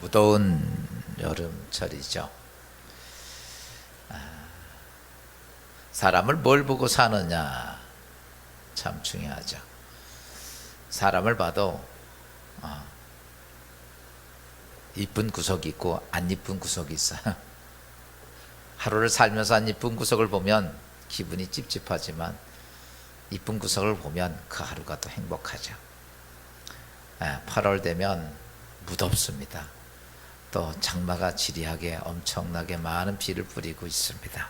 무더운 여름철이죠. 사람을 뭘 보고 사느냐 참 중요하죠. 사람을 봐도 이쁜 구석이 있고 안 이쁜 구석이 있어요. 하루를 살면서 안 이쁜 구석을 보면 기분이 찝찝하지만 이쁜 구석을 보면 그 하루가 또 행복하죠. 8월 되면 무덥습니다. 또 장마가 지리하게 엄청나게 많은 비를 뿌리고 있습니다.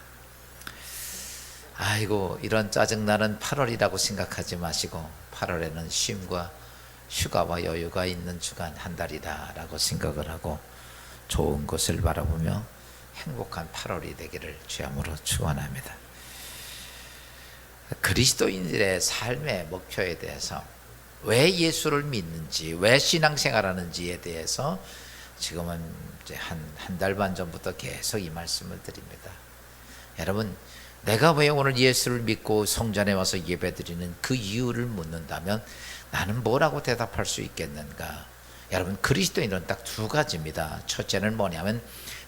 아이고, 이런 짜증나는 8월이라고 생각하지 마시고 8월에는 쉼과 휴가와 여유가 있는 주간 한 달이다 라고 생각을 하고 좋은 것을 바라보며 행복한 8월이 되기를 주함으로 축원합니다. 그리스도인들의 삶의 목표에 대해서, 왜 예수를 믿는지, 왜 신앙생활하는지에 대해서 지금은 이제 한 달 반 전부터 계속 이 말씀을 드립니다. 여러분, 내가 왜 오늘 예수를 믿고 성전에 와서 예배드리는 그 이유를 묻는다면 나는 뭐라고 대답할 수 있겠는가? 여러분, 그리스도인은 딱 두 가지입니다. 첫째는 뭐냐면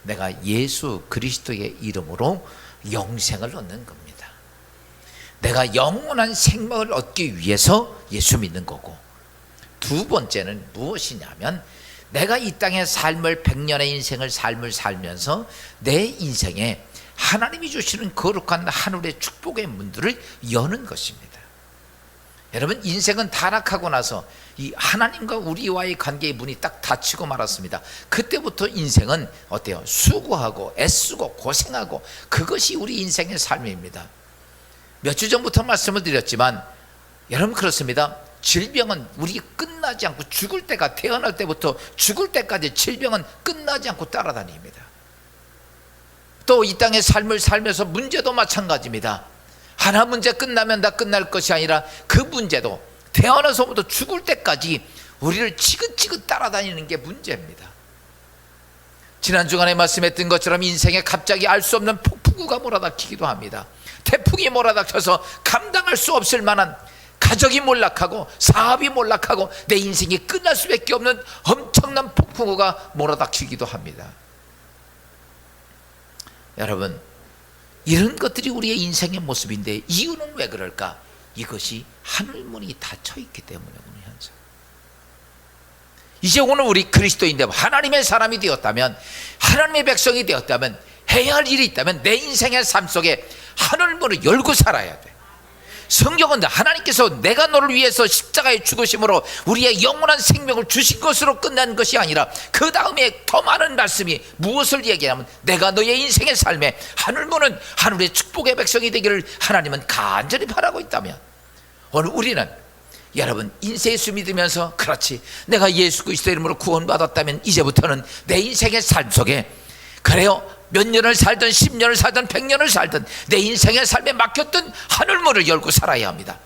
내가 예수 그리스도의 이름으로 영생을 얻는 겁니다. 내가 영원한 생명을 얻기 위해서 예수 믿는 거고, 두 번째는 무엇이냐면 내가 이 땅의 삶을 100년의 인생을 삶을 살면서 내 인생에 하나님이 주시는 거룩한 하늘의 축복의 문들을 여는 것입니다. 여러분, 인생은 타락하고 나서 이 하나님과 우리와의 관계의 문이 딱 닫히고 말았습니다. 그때부터 인생은 어때요? 수고하고 애쓰고 고생하고, 그것이 우리 인생의 삶입니다. 몇 주 전부터 말씀을 드렸지만 여러분, 그렇습니다. 질병은 우리 끝나지 않고 죽을 때가, 태어날 때부터 죽을 때까지 질병은 끝나지 않고 따라다닙니다. 또 이 땅의 삶을 살면서 문제도 마찬가지입니다. 하나 문제 끝나면 다 끝날 것이 아니라 그 문제도 태어나서부터 죽을 때까지 우리를 지긋지긋 따라다니는 게 문제입니다. 지난 주간에 말씀했던 것처럼 인생에 갑자기 알 수 없는 폭풍우가 몰아닥치기도 합니다. 태풍이 몰아닥쳐서 감당할 수 없을 만한, 가족이 몰락하고 사업이 몰락하고 내 인생이 끝날 수밖에 없는 엄청난 폭풍우가 몰아닥치기도 합니다. 여러분, 이런 것들이 우리의 인생의 모습인데 이유는 왜 그럴까? 이것이 하늘문이 닫혀있기 때문에 오늘 현재. 이제 오늘 우리 그리스도인데 하나님의 사람이 되었다면, 하나님의 백성이 되었다면, 해야 할 일이 있다면 내 인생의 삶 속에 하늘문을 열고 살아야 돼. 성경은 하나님께서 내가 너를 위해서 십자가에 죽으심으로 우리의 영원한 생명을 주신 것으로 끝난 것이 아니라 그 다음에 더 많은 말씀이 무엇을 얘기하냐면 내가 너의 인생의 삶에 하늘문은 하늘의 축복의 백성이 되기를 하나님은 간절히 바라고 있다면, 오늘 우리는 여러분, 인생 예수 믿으면서 그렇지, 내가 예수 그리스도 이름으로 구원받았다면 이제부터는 내 인생의 삶 속에, 그래요, 몇 년을 살든 10년을 살든 100년을 살든 내 인생의 삶에 막혔던 하늘문을 열고 살아야 합니다.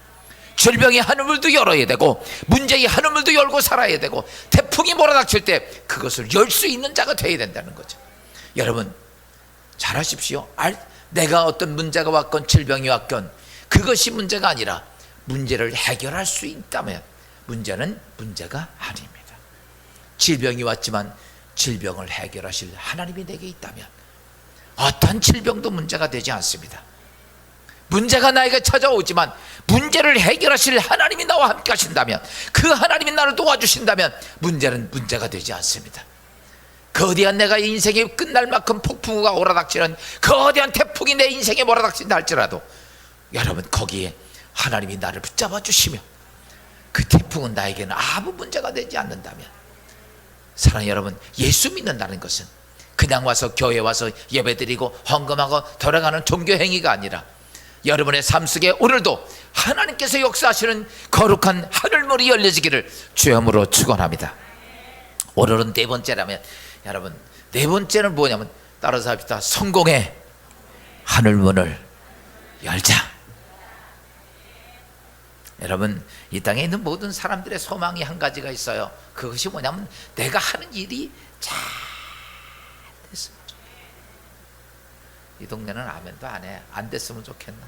질병의 하늘문도 열어야 되고, 문제의 하늘문도 열고 살아야 되고, 태풍이 몰아닥칠 때 그것을 열 수 있는 자가 되어야 된다는 거죠. 여러분, 잘 하십시오. 내가 어떤 문제가 왔건 질병이 왔건 그것이 문제가 아니라 문제를 해결할 수 있다면 문제는 문제가 아닙니다. 질병이 왔지만 질병을 해결하실 하나님이 내게 있다면 어떤 질병도 문제가 되지 않습니다. 문제가 나에게 찾아오지만 문제를 해결하실 하나님이 나와 함께 하신다면, 그 하나님이 나를 도와주신다면 문제는 문제가 되지 않습니다. 거대한 내가 인생이 끝날 만큼 폭풍우가 오라닥치는 거대한 태풍이 내 인생에 몰아닥친다 할지라도 여러분, 거기에 하나님이 나를 붙잡아 주시며 그 태풍은 나에게는 아무 문제가 되지 않는다면, 사랑하는 여러분, 예수 믿는다는 것은 그냥 와서 교회 와서 예배드리고 헌금하고 돌아가는 종교 행위가 아니라 여러분의 삶 속에 오늘도 하나님께서 역사하시는 거룩한 하늘문이 열려지기를 주여으로 축원합니다. 오늘은 네 번째라면, 여러분, 네 번째는 뭐냐면 따라서 합시다. 성공의 하늘문을 열자. 여러분, 이 땅에 있는 모든 사람들의 소망이 한 가지가 있어요. 그것이 뭐냐면 내가 하는 일이 잘 됐으면 좋겠다. 이 동네는 아멘도 안 해. 안 됐으면 좋겠나?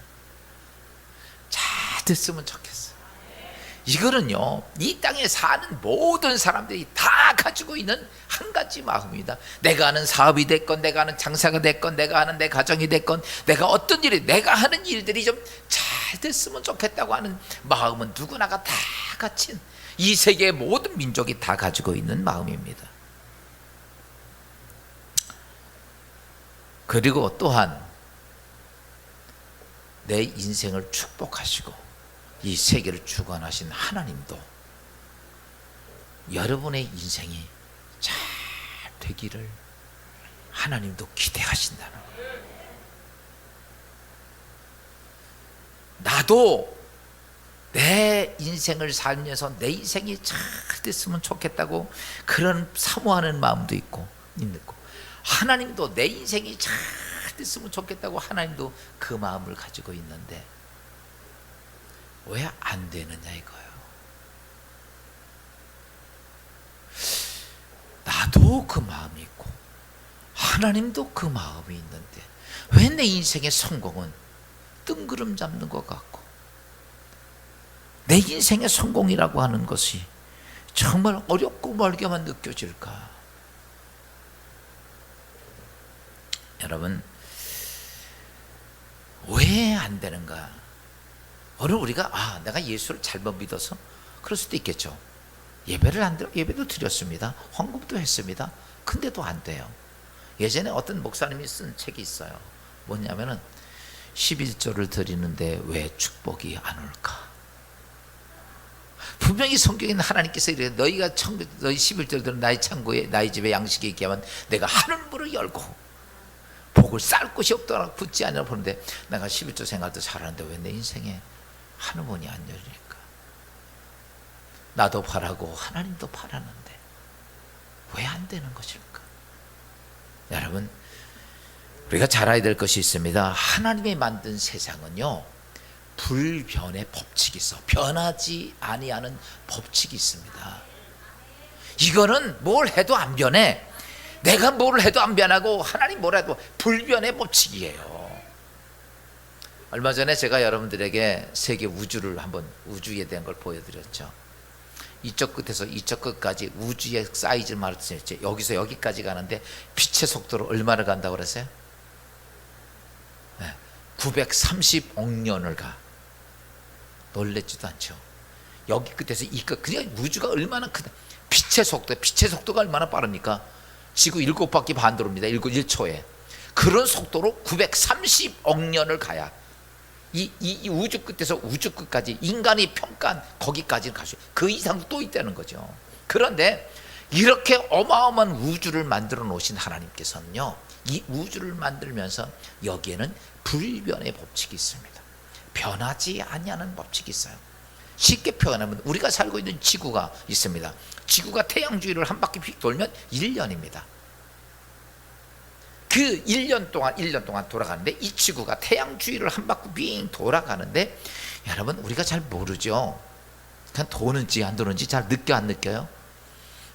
잘 됐으면 좋겠어. 이거는요, 이 땅에 사는 모든 사람들이 다 가지고 있는 한 가지 마음입니다. 내가 하는 사업이 됐건, 내가 하는 장사가 됐건, 내가 하는 내 가정이 됐건, 내가 어떤 일이, 내가 하는 일들이 좀 잘 됐으면 좋겠다고 하는 마음은 누구나가 다 갖춘, 이 세계의 모든 민족이 다 가지고 있는 마음입니다. 그리고 또한 내 인생을 축복하시고 이 세계를 주관하신 하나님도 여러분의 인생이 잘 되기를 하나님도 기대하신다는 거예요. 나도 내 인생을 살면서 내 인생이 잘 됐으면 좋겠다고 그런 사모하는 마음도 있고, 하나님도 내 인생이 잘 됐으면 좋겠다고 하나님도 그 마음을 가지고 있는데 왜 안 되느냐 이거예요. 나도 그 마음이 있고 하나님도 그 마음이 있는데 왜 내 인생의 성공은 뜬구름 잡는 것 같고, 내 인생의 성공이라고 하는 것이 정말 어렵고 멀게만 느껴질까? 여러분, 왜 안 되는가? 오늘 우리가 내가 예수를 잘못 믿어서 그럴 수도 있겠죠. 예배도 드렸습니다. 헌금도 했습니다. 근데도 안 돼요. 예전에 어떤 목사님이 쓴 책이 있어요. 뭐냐면은 11조를 드리는데 왜 축복이 안 올까? 분명히 성경에는 하나님께서 이래, 너희 11조를 드리는 나의 창고에 나의 집에 양식이 있게 하면 내가 하늘문을 열고 복을 쌀 곳이 없도록 붙지 않으라 보는데, 내가 11조 생활도 잘하는데 왜 내 인생에 하늘문이 안 열리니까? 나도 바라고 하나님도 바라는데 왜 안 되는 것일까? 여러분, 우리가 잘 알아야 될 것이 있습니다. 하나님이 만든 세상은요, 불변의 법칙이 있어. 변하지 아니하는 법칙이 있습니다. 이거는 뭘 해도 안 변해. 내가 뭘 해도 안 변하고 하나님 뭘 해도 불변의 법칙이에요. 얼마 전에 제가 여러분들에게 세계 우주를 한번, 우주에 대한 걸 보여드렸죠. 이쪽 끝에서 이쪽 끝까지 우주의 사이즈를 말했죠. 여기서 여기까지 가는데 빛의 속도로 얼마나 간다고 그랬어요? 930억 년을 가. 놀랬지도 않죠. 여기 끝에서 이 끝, 그냥 우주가 얼마나 크다. 빛의 속도가 얼마나 빠릅니까? 지구 7바퀴 반 도로입니다. 1초에. 그런 속도로 930억 년을 가야 이 우주 끝에서 우주 끝까지 인간이 평가한 거기까지는 갈 수 있어요. 그 이상도 또 있다는 거죠. 그런데 이렇게 어마어마한 우주를 만들어 놓으신 하나님께서는요, 이 우주를 만들면서 여기에는 불변의 법칙이 있습니다. 변하지 아니하는 법칙이 있어요. 쉽게 표현하면 우리가 살고 있는 지구가 있습니다. 지구가 태양 주위를 한 바퀴 휙 돌면 1년입니다. 그 1년 동안 돌아가는데, 이 지구가 태양 주위를 한 바퀴 빙 돌아가는데, 여러분, 우리가 잘 모르죠. 그냥 도는지 안 도는지 잘 느껴 안 느껴요?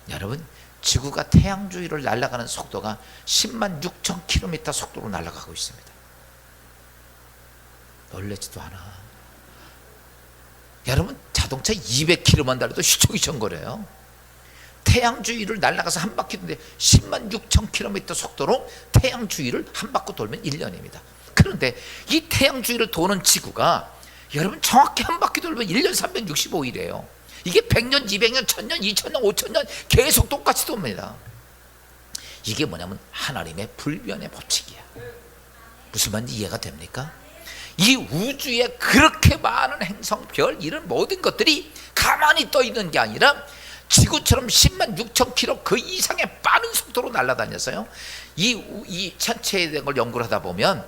여러분, 지구가 태양 주위를 날아가는 속도가 10만 6천 킬로미터 속도로 날아가고 있습니다. 놀라지도 않아. 여러분, 자동차 200km만 달려도 휘청휘청거려요. 태양 주위를 날아가서 한 바퀴 도는데 10만 6천 킬로미터 속도로 태양 주위를 한 바퀴 돌면 1년입니다. 그런데 이 태양 주위를 도는 지구가 여러분 정확히 한 바퀴 돌면 1년 365일이에요. 이게 100년, 200년, 1000년, 2000년, 5000년 계속 똑같이 돕니다. 이게 뭐냐면 하나님의 불변의 법칙이야. 무슨 말인지 이해가 됩니까? 이 우주에 그렇게 많은 행성, 별, 이런 모든 것들이 가만히 떠 있는 게 아니라 지구처럼 10만 6천 킬로 그 이상의 빠른 속도로 날아다녔어요. 이 천체에 대한 걸 연구를 하다 보면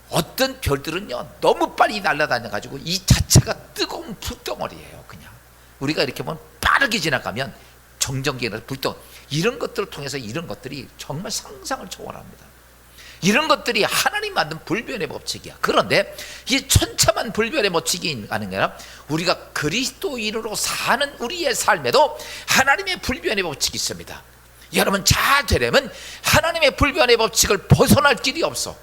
어떤 별들은요 너무 빨리 날아다녀가지고 이 자체가 뜨거운 불덩어리예요. 그냥 우리가 이렇게 보면 빠르게 지나가면 정전기나 불덩, 이런 것들을 통해서 이런 것들이 정말 상상을 초월합니다. 이런 것들이 하나님 만든 불변의 법칙이야. 그런데 이 천차만 불변의 법칙이 아닌 게 아니라 우리가 그리스도인으로 사는 우리의 삶에도 하나님의 불변의 법칙이 있습니다. 여러분, 잘 되려면 하나님의 불변의 법칙을 벗어날 길이 없어.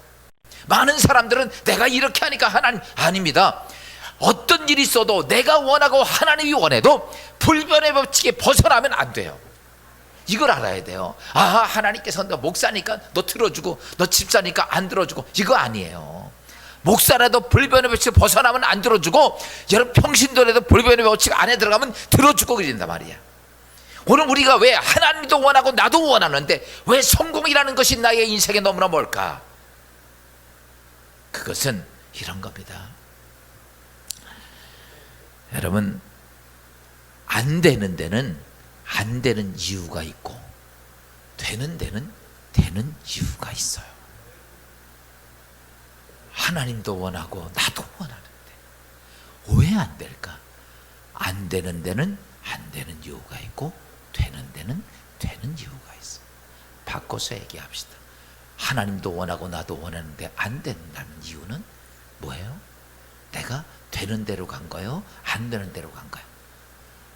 많은 사람들은 내가 이렇게 하니까 하나님, 아닙니다. 어떤 일이 있어도 내가 원하고 하나님이 원해도 불변의 법칙에 벗어나면 안 돼요. 이걸 알아야 돼요. 아, 하나님께서 너 목사니까 너 들어주고 너 집사니까 안 들어주고, 이거 아니에요. 목사라도 불변의 법칙에 벗어나면 안 들어주고, 여러분 평신도라도 불변의 법칙 안에 들어가면 들어주고 그런단 말이야. 오늘 우리가 왜 하나님도 원하고 나도 원하는데 왜 성공이라는 것이 나의 인생에 너무나 뭘까? 그것은 이런 겁니다. 여러분, 안 되는 데는 안 되는 이유가 있고 되는 데는 되는 이유가 있어요. 하나님도 원하고 나도 원하는데 왜 안 될까? 안 되는 데는 안 되는 이유가 있고 되는 데는 되는 이유가 있어. 바꿔서 얘기합시다. 하나님도 원하고 나도 원하는데 안 된다는 이유는 뭐예요? 내가 되는 대로 간 거예요? 안 되는 대로 간 거예요?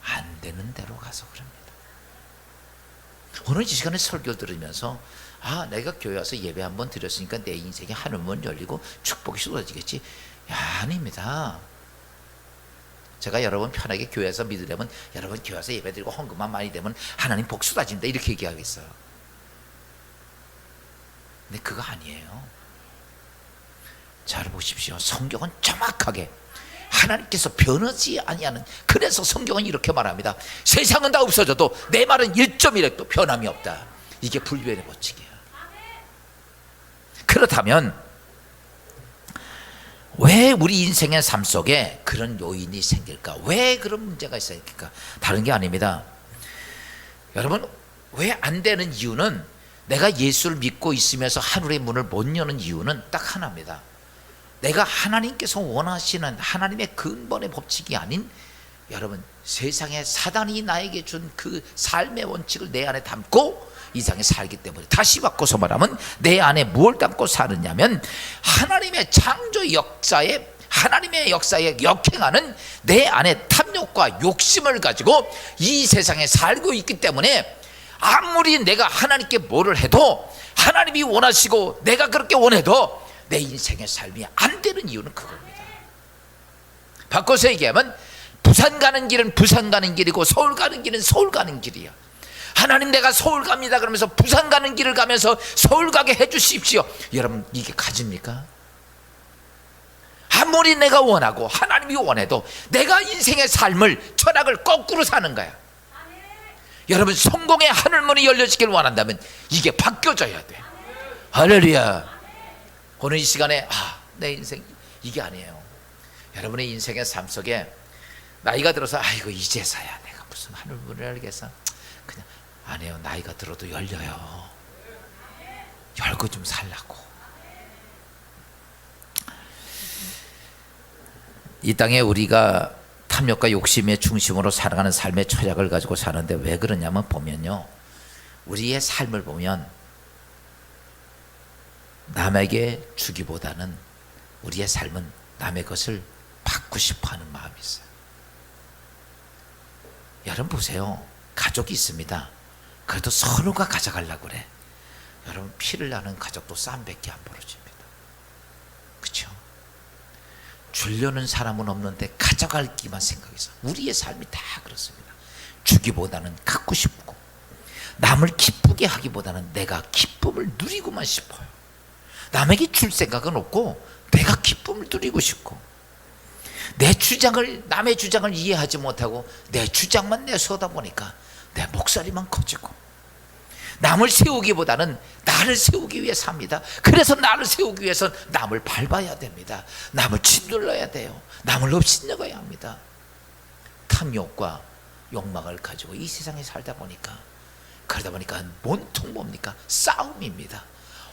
안 되는 대로 가서 그럽니다. 오늘 이 시간에 설교 들으면서 아, 내가 교회 와서 예배 한번 드렸으니까 내 인생에 하늘문 열리고 축복이 쏟아지겠지. 야, 아닙니다. 제가 여러분 편하게 교회에서 믿으려면 여러분 교회 와서 예배 드리고 헌금만 많이 되면 하나님 복 쏟아진다 이렇게 얘기하겠어요. 근데 그거 아니에요. 잘 보십시오. 성경은 정확하게 하나님께서 변하지 아니하는, 그래서 성경은 이렇게 말합니다. 세상은 다 없어져도 내 말은 1.1획도 변함이 없다. 이게 불변의 법칙이에요. 그렇다면 왜 우리 인생의 삶 속에 그런 요인이 생길까? 왜 그런 문제가 있을까? 다른 게 아닙니다. 여러분, 왜 안 되는 이유는, 내가 예수를 믿고 있으면서 하늘의 문을 못 여는 이유는 딱 하나입니다. 내가 하나님께서 원하시는 하나님의 근본의 법칙이 아닌, 여러분, 세상에 사단이 나에게 준 그 삶의 원칙을 내 안에 담고 이 세상에 살기 때문에, 다시 바꿔서 말하면 내 안에 무엇을 담고 사느냐면 하나님의 창조 역사에, 하나님의 역사에 역행하는 내 안에 탐욕과 욕심을 가지고 이 세상에 살고 있기 때문에, 아무리 내가 하나님께 뭐를 해도 하나님이 원하시고 내가 그렇게 원해도 내 인생의 삶이 안 되는 이유는 그겁니다. 바꿔서 얘기하면 부산 가는 길은 부산 가는 길이고 서울 가는 길은 서울 가는 길이야. 하나님, 내가 서울 갑니다 그러면서 부산 가는 길을 가면서 서울 가게 해주십시오. 여러분, 이게 가집니까? 아무리 내가 원하고 하나님이 원해도 내가 인생의 삶을, 철학을 거꾸로 사는 거야. 여러분, 성공의 하늘문이 열려지길 원한다면 이게 바뀌어져야 돼. 할렐루야. 오늘 이 시간에 내 인생 이게 아니에요. 여러분의 인생의 삶 속에 나이가 들어서 아이고 이제서야 내가 무슨 하늘문을 열겠어, 그냥 아니에요. 나이가 들어도 열려요. 열고 좀 살라고. 이 땅에 우리가 탐욕과 욕심의 중심으로 살아가는 삶의 철학을 가지고 사는데 왜 그러냐면 보면요, 우리의 삶을 보면 남에게 주기보다는 우리의 삶은 남의 것을 받고 싶어하는 마음이 있어요. 여러분 보세요. 가족이 있습니다. 그래도 서로가 가져가려고 그래. 여러분, 피를 나는 가족도 쌈밖에 안 벌어집니다. 그렇죠? 주려는 사람은 없는데 가져갈기만 생각해서 우리의 삶이 다 그렇습니다. 주기보다는 갖고 싶고, 남을 기쁘게 하기보다는 내가 기쁨을 누리고만 싶어요. 남에게 줄 생각은 없고 내가 기쁨을 누리고 싶고, 내 주장을, 남의 주장을 이해하지 못하고 내 주장만 내세우다 보니까 내 목소리만 커지고, 남을 세우기보다는 나를 세우기 위해 삽니다. 그래서 나를 세우기 위해서 남을 밟아야 됩니다. 남을 짓눌러야 돼요. 남을 업신여가야 합니다. 탐욕과 욕망을 가지고 이 세상에 살다 보니까, 그러다 보니까 온통 뭡니까? 싸움입니다.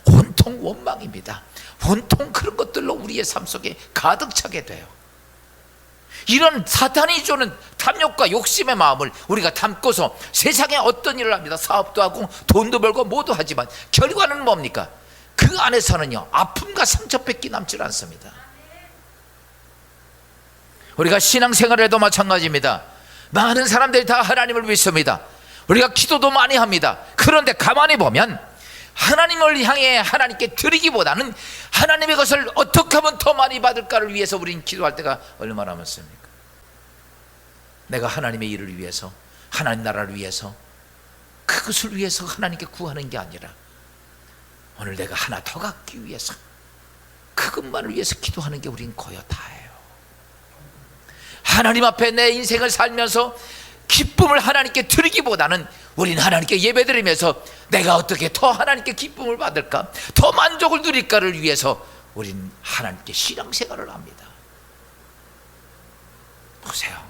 온통 원망입니다. 온통 그런 것들로 우리의 삶 속에 가득 차게 돼요. 이런 사탄이 주는 탐욕과 욕심의 마음을 우리가 담고서 세상에 어떤 일을 합니다. 사업도 하고 돈도 벌고 모두 하지만 결과는 뭡니까? 그 안에서는요, 아픔과 상처밖에 남질 않습니다. 우리가 신앙생활에도 마찬가지입니다. 많은 사람들이 다 하나님을 믿습니다. 우리가 기도도 많이 합니다. 그런데 가만히 보면 하나님을 향해 하나님께 드리기보다는 하나님의 것을 어떻게 하면 더 많이 받을까를 위해서 우리는 기도할 때가 얼마나 많습니까? 내가 하나님의 일을 위해서, 하나님 나라를 위해서, 그것을 위해서 하나님께 구하는 게 아니라 오늘 내가 하나 더 갖기 위해서, 그것만을 위해서 기도하는 게 우린 거의 다예요. 하나님 앞에 내 인생을 살면서 기쁨을 하나님께 드리기보다는 우린 하나님께 예배드리면서 내가 어떻게 더 하나님께 기쁨을 받을까, 더 만족을 누릴까를 위해서 우린 하나님께 신앙생활을 합니다. 보세요.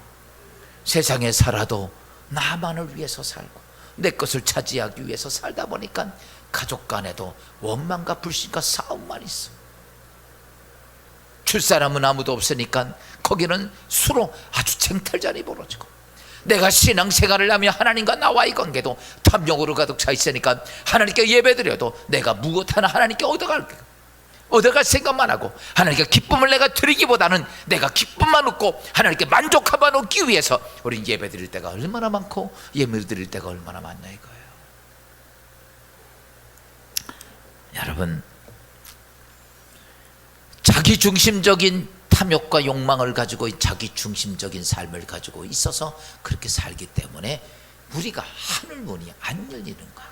세상에 살아도 나만을 위해서 살고 내 것을 차지하기 위해서 살다 보니까 가족 간에도 원망과 불신과 싸움만 있어. 줄 사람은 아무도 없으니까 거기는 서로 아주 쟁탈전이 벌어지고, 내가 신앙생활을 하며 하나님과 나와의 관계도 탐욕으로 가득 차 있으니까 하나님께 예배드려도 내가 무엇 하나 하나님께 얻어갈 생각만 하고 하나님께 기쁨을 내가 드리기보다는 내가 기쁨만 얻고 하나님께 만족함만 얻기 위해서 우린 예배드릴 때가 얼마나 많고 예배드릴 때가 얼마나 많냐 이거예요. 여러분, 자기중심적인 탐욕과 욕망을 가지고 자기중심적인 삶을 가지고 있어서 그렇게 살기 때문에 우리가 하늘문이 안 열리는 거야.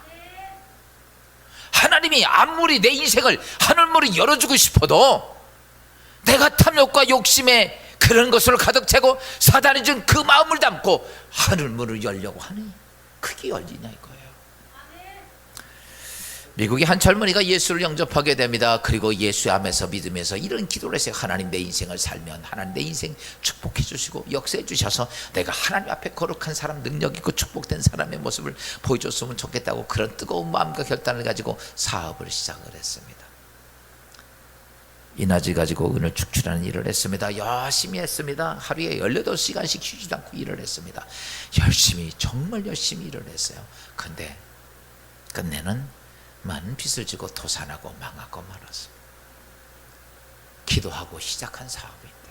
하나님이 아무리 내 인생을 하늘문을 열어주고 싶어도 내가 탐욕과 욕심에 그런 것을 가득 채고 사단이 준 그 마음을 담고 하늘문을 열려고 하니 그게 열리냐 이거예요. 미국의 한 젊은이가 예수를 영접하게 됩니다. 그리고 예수 안에서 믿으면서 이런 기도를 했어요. 하나님, 내 인생을 살면 하나님 내 인생 축복해 주시고 역사해 주셔서 내가 하나님 앞에 거룩한 사람, 능력 있고 축복된 사람의 모습을 보여줬으면 좋겠다고 그런 뜨거운 마음과 결단을 가지고 사업을 시작을 했습니다. 인화지 가지고 은을 축출하는 일을 했습니다. 열심히 했습니다. 하루에 18시간씩 쉬지도 않고 일을 했습니다. 열심히, 정말 열심히 일을 했어요. 근데 끝내는 많은 빚을 지고 도산하고 망하고 말았어. 기도하고 시작한 사업인데,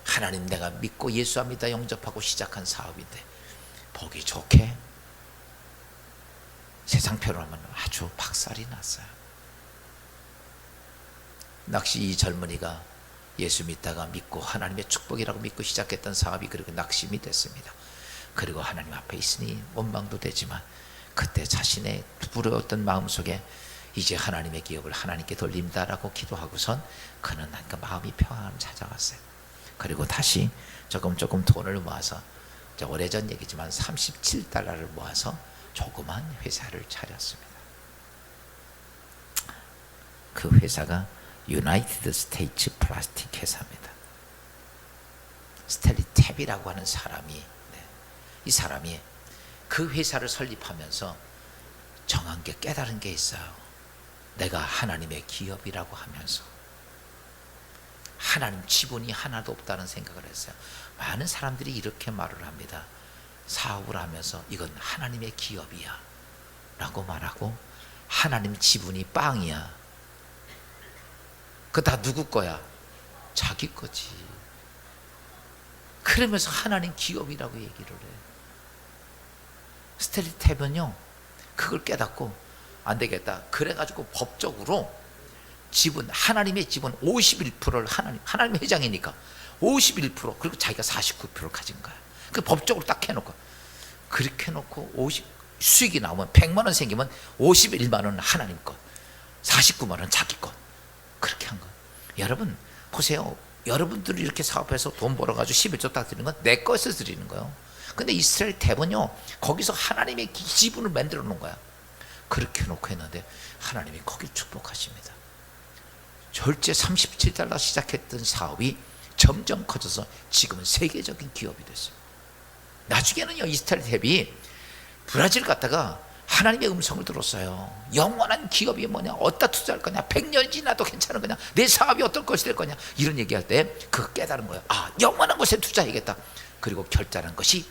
하나님 내가 믿고 예수 믿다 영접하고 시작한 사업인데 보기 좋게 세상표로 하면 아주 박살이 났어요. 낚시, 이 젊은이가 예수 믿다가 믿고 하나님의 축복이라고 믿고 시작했던 사업이 그렇게 낙심이 됐습니다. 그리고 하나님 앞에 있으니 원망도 되지만 그때 자신의 부러웠던 마음속에 이제 하나님의 기업을 하나님께 돌린다라고 기도하고선 그는 그 마음이 평안을 찾아갔어요. 그리고 다시 조금 돈을 모아서, 오래전 얘기지만 $37를 모아서 조그만 회사를 차렸습니다. 그 회사가 유나이티드 스테이츠 플라스틱 회사입니다. 스탠리 탭이라고 하는 사람이, 이 사람이 그 회사를 설립하면서 정한 게, 깨달은 게 있어요. 내가 하나님의 기업이라고 하면서 하나님 지분이 하나도 없다는 생각을 했어요. 많은 사람들이 이렇게 말을 합니다. 사업을 하면서 이건 하나님의 기업이야 라고 말하고 하나님 지분이 빵이야. 그거 다 누구 거야? 자기 거지. 그러면서 하나님 기업이라고 얘기를 해. 스탠리 탭은요 그걸 깨닫고 안 되겠다 그래가지고 법적으로 지분, 하나님의 지분 51%를 하나님 회장이니까 51%, 그리고 자기가 49%를 가진 거야. 그 법적으로 딱 해놓고, 그렇게 해놓고 수익이 나오면 100만 원 생기면 51만 원은 하나님 것, 49만 원은 자기 것, 그렇게 한 거야. 여러분 보세요. 여러분들이 이렇게 사업해서 돈 벌어가지고 11조 딱 드리는 건 내 것을 드리는 거예요. 근데 이스라엘 탭은요 거기서 하나님의 지분을 만들어 놓은 거야. 그렇게 놓고 했는데 하나님이 거기를 축복하십니다. 절제 $37 시작했던 사업이 점점 커져서 지금은 세계적인 기업이 됐어요. 나중에는요 이스라엘 탭이 브라질 갔다가 하나님의 음성을 들었어요. 영원한 기업이 뭐냐, 어디다 투자할 거냐, 100년 지나도 괜찮은 거냐, 내 사업이 어떤 것이 될 거냐, 이런 얘기할 때 그거 깨달은 거예요. 아, 영원한 것에 투자해야겠다. 그리고 결단한 것이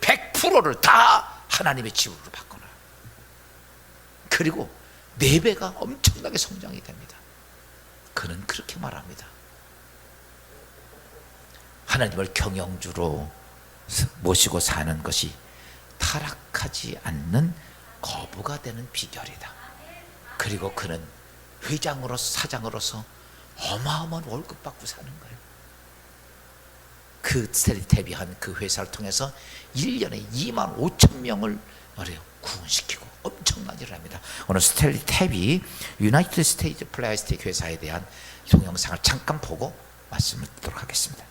100%를 다 하나님의 지분으로 바꿔놔요. 그리고 4배가 엄청나게 성장이 됩니다. 그는 그렇게 말합니다. 하나님을 경영주로 모시고 사는 것이 타락하지 않는 거부가 되는 비결이다. 그리고 그는 회장으로서 사장으로서 어마어마한 월급 받고 사는 거예요. 그 스탠리 탭이 한 그 회사를 통해서 1년에 2만 5천 명을 말해요 구원시키고 엄청난 일을 합니다. 오늘 스탠리 탭이 유나이티드 스테이트 플라스틱 회사에 대한 동영상을 잠깐 보고 말씀을 듣도록 하겠습니다.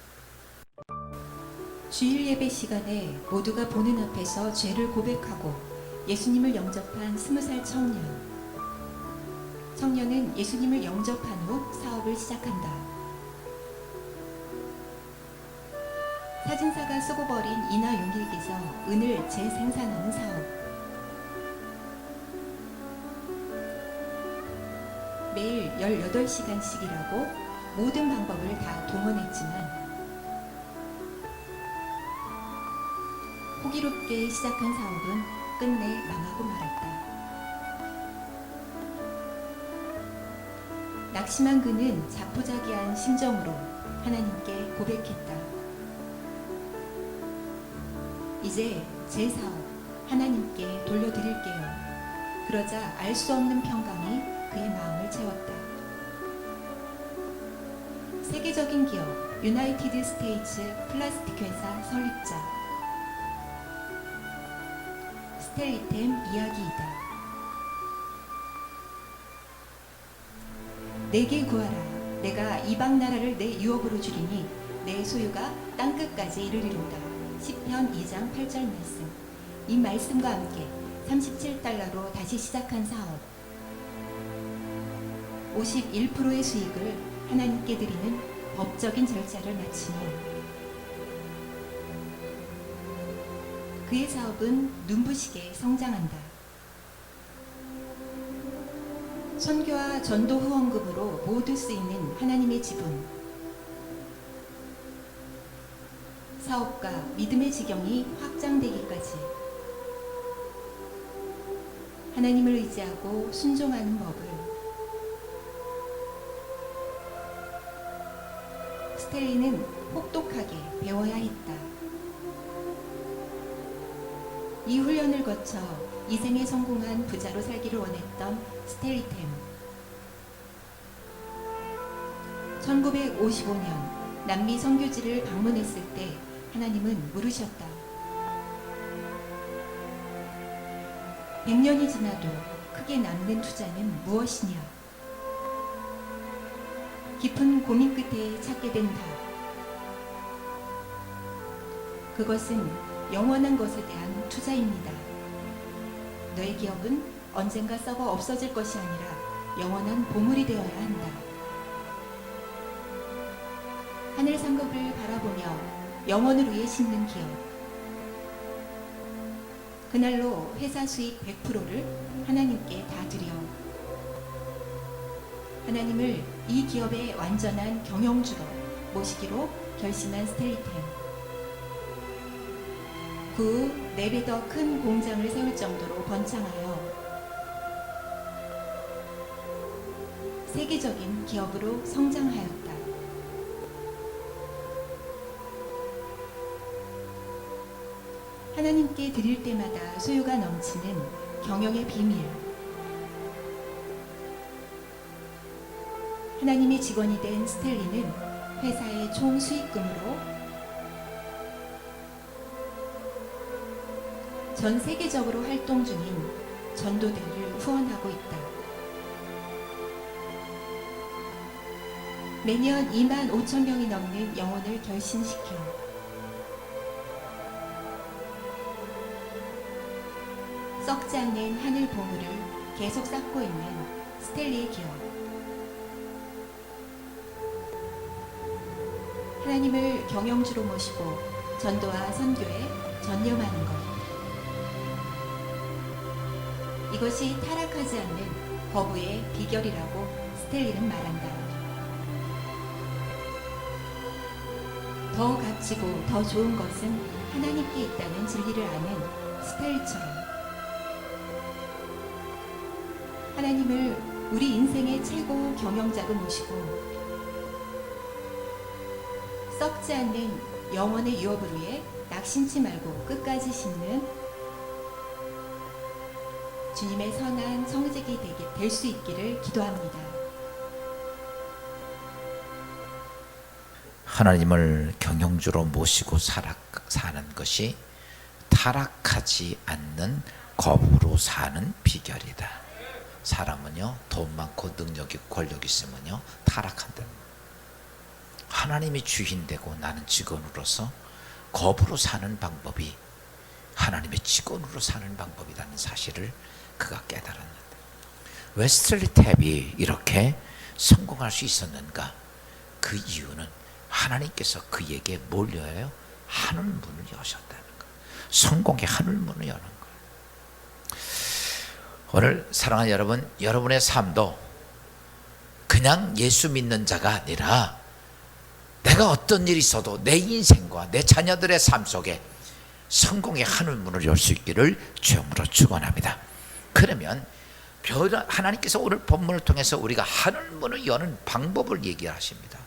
주일 예배 시간에 모두가 보는 앞에서 죄를 고백하고 예수님을 영접한 20살 청년. 청년은 예수님을 영접한 후 사업을 시작한다. 사진사가 쓰고 버린 이나 용일기서 은을 재생산하는 사업. 매일 18시간씩 일하고 모든 방법을 다 동원했지만 호기롭게 시작한 사업은 끝내 망하고 말았다. 낙심한 그는 자포자기한 심정으로 하나님께 고백했다. 이제 제 사업 하나님께 돌려드릴게요. 그러자 알 수 없는 평강이 그의 마음을 채웠다. 세계적인 기업 유나이티드 스테이츠 플라스틱 회사 설립자 스텔리템 이야기이다. 내게 구하라. 내가 이방 나라를 내 유업으로 주리니 내 소유가 땅끝까지 이르리로다. 시편 2장 8절 말씀. 이 말씀과 함께 37달러로 다시 시작한 사업. 51%의 수익을 하나님께 드리는 법적인 절차를 마친 후 그의 사업은 눈부시게 성장한다. 선교와 전도 후원금으로 모두 쓰이는 하나님의 지분. 사업과 믿음의 지경이 확장되기까지 하나님을 의지하고 순종하는 법을 스텔리는 혹독하게 배워야 했다. 이 훈련을 거쳐 이생에 성공한 부자로 살기를 원했던 스텔리템. 1955년 남미 선교지를 방문했을 때 하나님은 물으셨다. 100년이 지나도 크게 남는 투자는 무엇이냐? 깊은 고민 끝에 찾게 된 답. 그것은 영원한 것에 대한 투자입니다. 너의 기업은 언젠가 썩어 없어질 것이 아니라 영원한 보물이 되어야 한다. 하늘 상급을 바라보며 영원을 위해 심는 기업. 그날로 회사 수익 100%를 하나님께 다 드려 하나님을 이 기업의 완전한 경영주로 모시기로 결심한 스텔리템. 그 후 4배 더 큰 공장을 세울 정도로 번창하여 세계적인 기업으로 성장하였다. 하나님께 드릴 때마다 소유가 넘치는 경영의 비밀. 하나님의 직원이 된 스텔리는 회사의 총 수익금으로 전 세계적으로 활동 중인 전도대를 후원하고 있다. 매년 2만 5천 명이 넘는 영혼을 결신시켜 썩지 않는 하늘 보물을 계속 쌓고 있는 스텔리의 기업. 하나님을 경영주로 모시고 전도와 선교에 전념하는 것. 이것이 타락하지 않는 거부의 비결이라고 스텔리는 말한다. 더 값지고 더 좋은 것은 하나님께 있다는 진리를 아는 스텔리처럼 하나님을 우리 인생의 최고 경영자로 모시고 썩지 않는 영원의 유업을 위해 낙심치 말고 끝까지 심는 주님의 선한 성직이 될 수 있기를 기도합니다. 하나님을 경영주로 모시고 사는 것이 타락하지 않는 거부로 사는 비결이다. 사람은요, 돈 많고 능력이 권력이 있으면요 타락한다. 하나님이 주인되고 나는 직원으로서 거부로 사는 방법이 하나님의 직원으로 사는 방법이라는 사실을 그가 깨달았는데, 웨슬리 탭이 이렇게 성공할 수 있었는가? 그 이유는 하나님께서 그에게 뭘 여요? 하늘문을 여셨다는 거. 성공의 하늘문을 여는 거. 오늘 사랑하는 여러분, 여러분의 삶도 그냥 예수 믿는 자가 아니라 내가 어떤 일이 있어도 내 인생과 내 자녀들의 삶 속에 성공의 하늘문을 열 수 있기를 주님으로 축원합니다. 그러면 하나님께서 오늘 본문을 통해서 우리가 하늘문을 여는 방법을 얘기하십니다.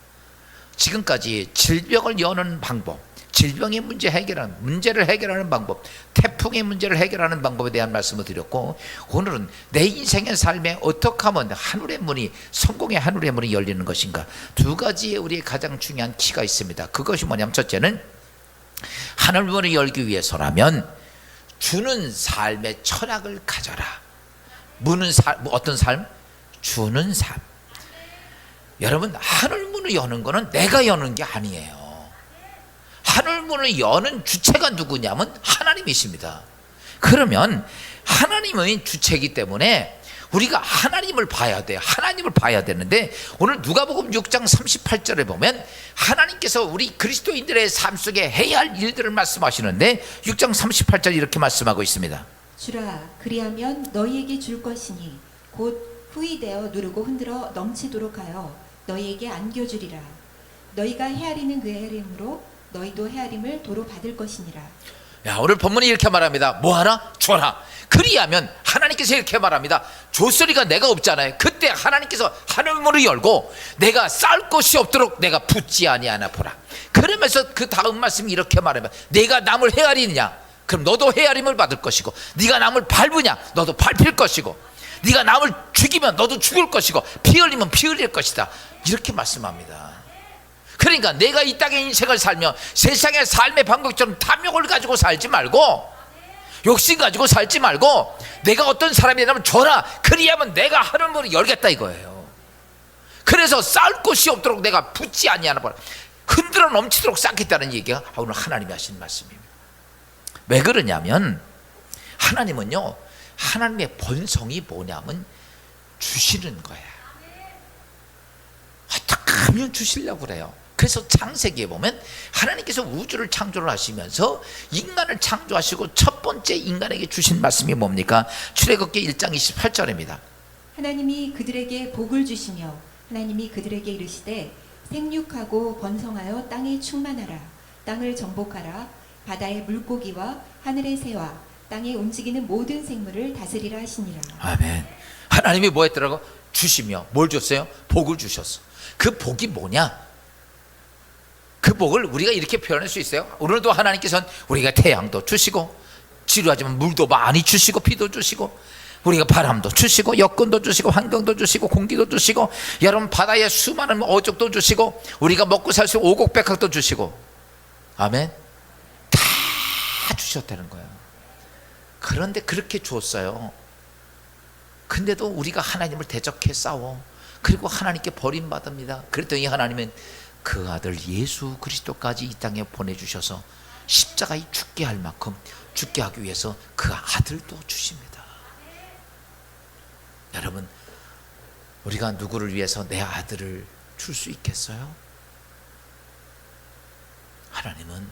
지금까지 질병을 여는 방법, 질병의 문제를 해결하는 방법, 태풍의 문제를 해결하는 방법에 대한 말씀을 드렸고, 오늘은 내 인생의 삶에 어떻게 하면 하늘의 문이, 성공의 하늘의 문이 열리는 것인가? 두 가지의 우리의 가장 중요한 키가 있습니다. 그것이 뭐냐면, 첫째는 하늘문을 열기 위해서라면 주는 삶의 철학을 가져라. 어떤 삶? 주는 삶. 여러분, 하늘문을 여는 거는 내가 여는 게 아니에요. 하늘문을 여는 주체가 누구냐면 하나님이십니다. 그러면 하나님은 주체이기 때문에 우리가 하나님을 봐야 돼요. 하나님을 봐야 되는데, 오늘 누가복음 6장 38절에 보면 하나님께서 우리 그리스도인들의 삶 속에 해야 할 일들을 말씀하시는데, 6장 38절 이렇게 말씀하고 있습니다. 주라, 그리하면 너희에게 줄 것이니 곧 후이되어 누르고 흔들어 넘치도록 하여 너희에게 안겨주리라. 너희가 헤아리는 그 헤아림으로 너희도 헤아림을 도로 받을 것이니라. 야, 오늘 본문이 이렇게 말합니다. 뭐 하나? 줘라. 그리하면 하나님께서 이렇게 말합니다. 줬으니까 내가 없잖아요. 그때 하나님께서 하늘문을 열고 내가 쌀 것이 없도록 내가 붓지 아니하나 보라. 그러면서 그 다음 말씀이 이렇게 말합니다. 내가 남을 헤아리느냐? 그럼 너도 헤아림을 받을 것이고, 네가 남을 밟으냐? 너도 밟힐 것이고, 네가 남을 죽이면 너도 죽을 것이고, 피 흘리면 피 흘릴 것이다. 이렇게 말씀합니다. 그러니까 내가 이 땅의 인생을 살며 세상의 삶의 방법처럼 탐욕을 가지고 살지 말고, 욕심 가지고 살지 말고, 내가 어떤 사람이냐면 줘라. 그리하면 내가 하늘문을 열겠다 이거예요. 그래서 쌀 곳이 없도록 내가 붓지 아니하나 보라. 흔들어 넘치도록 쌓겠다는 얘기가 오늘 하나님이 하신 말씀입니다. 왜 그러냐면, 하나님은요, 하나님의 본성이 뭐냐면 주시는 거야. 어떻게 하면 주시려고 그래요. 그래서 창세기에 보면 하나님께서 우주를 창조를 하시면서 인간을 창조하시고 첫 번째 인간에게 주신 말씀이 뭡니까? 출애굽기 1장 28절입니다. 하나님이 그들에게 복을 주시며 하나님이 그들에게 이르시되 생육하고 번성하여 땅에 충만하라. 땅을 정복하라. 바다의 물고기와 하늘의 새와 땅에 움직이는 모든 생물을 다스리라 하시니라. 아멘. 하나님이 뭐 했더라고? 주시며. 뭘 줬어요? 복을 주셨어. 그 복이 뭐냐? 그 복을 우리가 이렇게 표현할 수 있어요. 오늘도 하나님께서는 우리가 태양도 주시고, 지루하지만 물도 많이 주시고, 비도 주시고, 우리가 바람도 주시고, 여건도 주시고, 환경도 주시고, 공기도 주시고, 여러분 바다에 수많은 어족도 주시고, 우리가 먹고 살 수 오곡백학도 주시고. 아멘. 다 주셨다는 거예요. 그런데 그렇게 주었어요. 근데도 우리가 하나님을 대적해 싸워. 그리고 하나님께 버림받습니다. 그랬더니 하나님은 그 아들 예수 그리스도까지 이 땅에 보내주셔서 십자가에 죽게 할 만큼 죽게 하기 위해서 그 아들도 주십니다. 여러분, 우리가 누구를 위해서 내 아들을 줄 수 있겠어요? 하나님은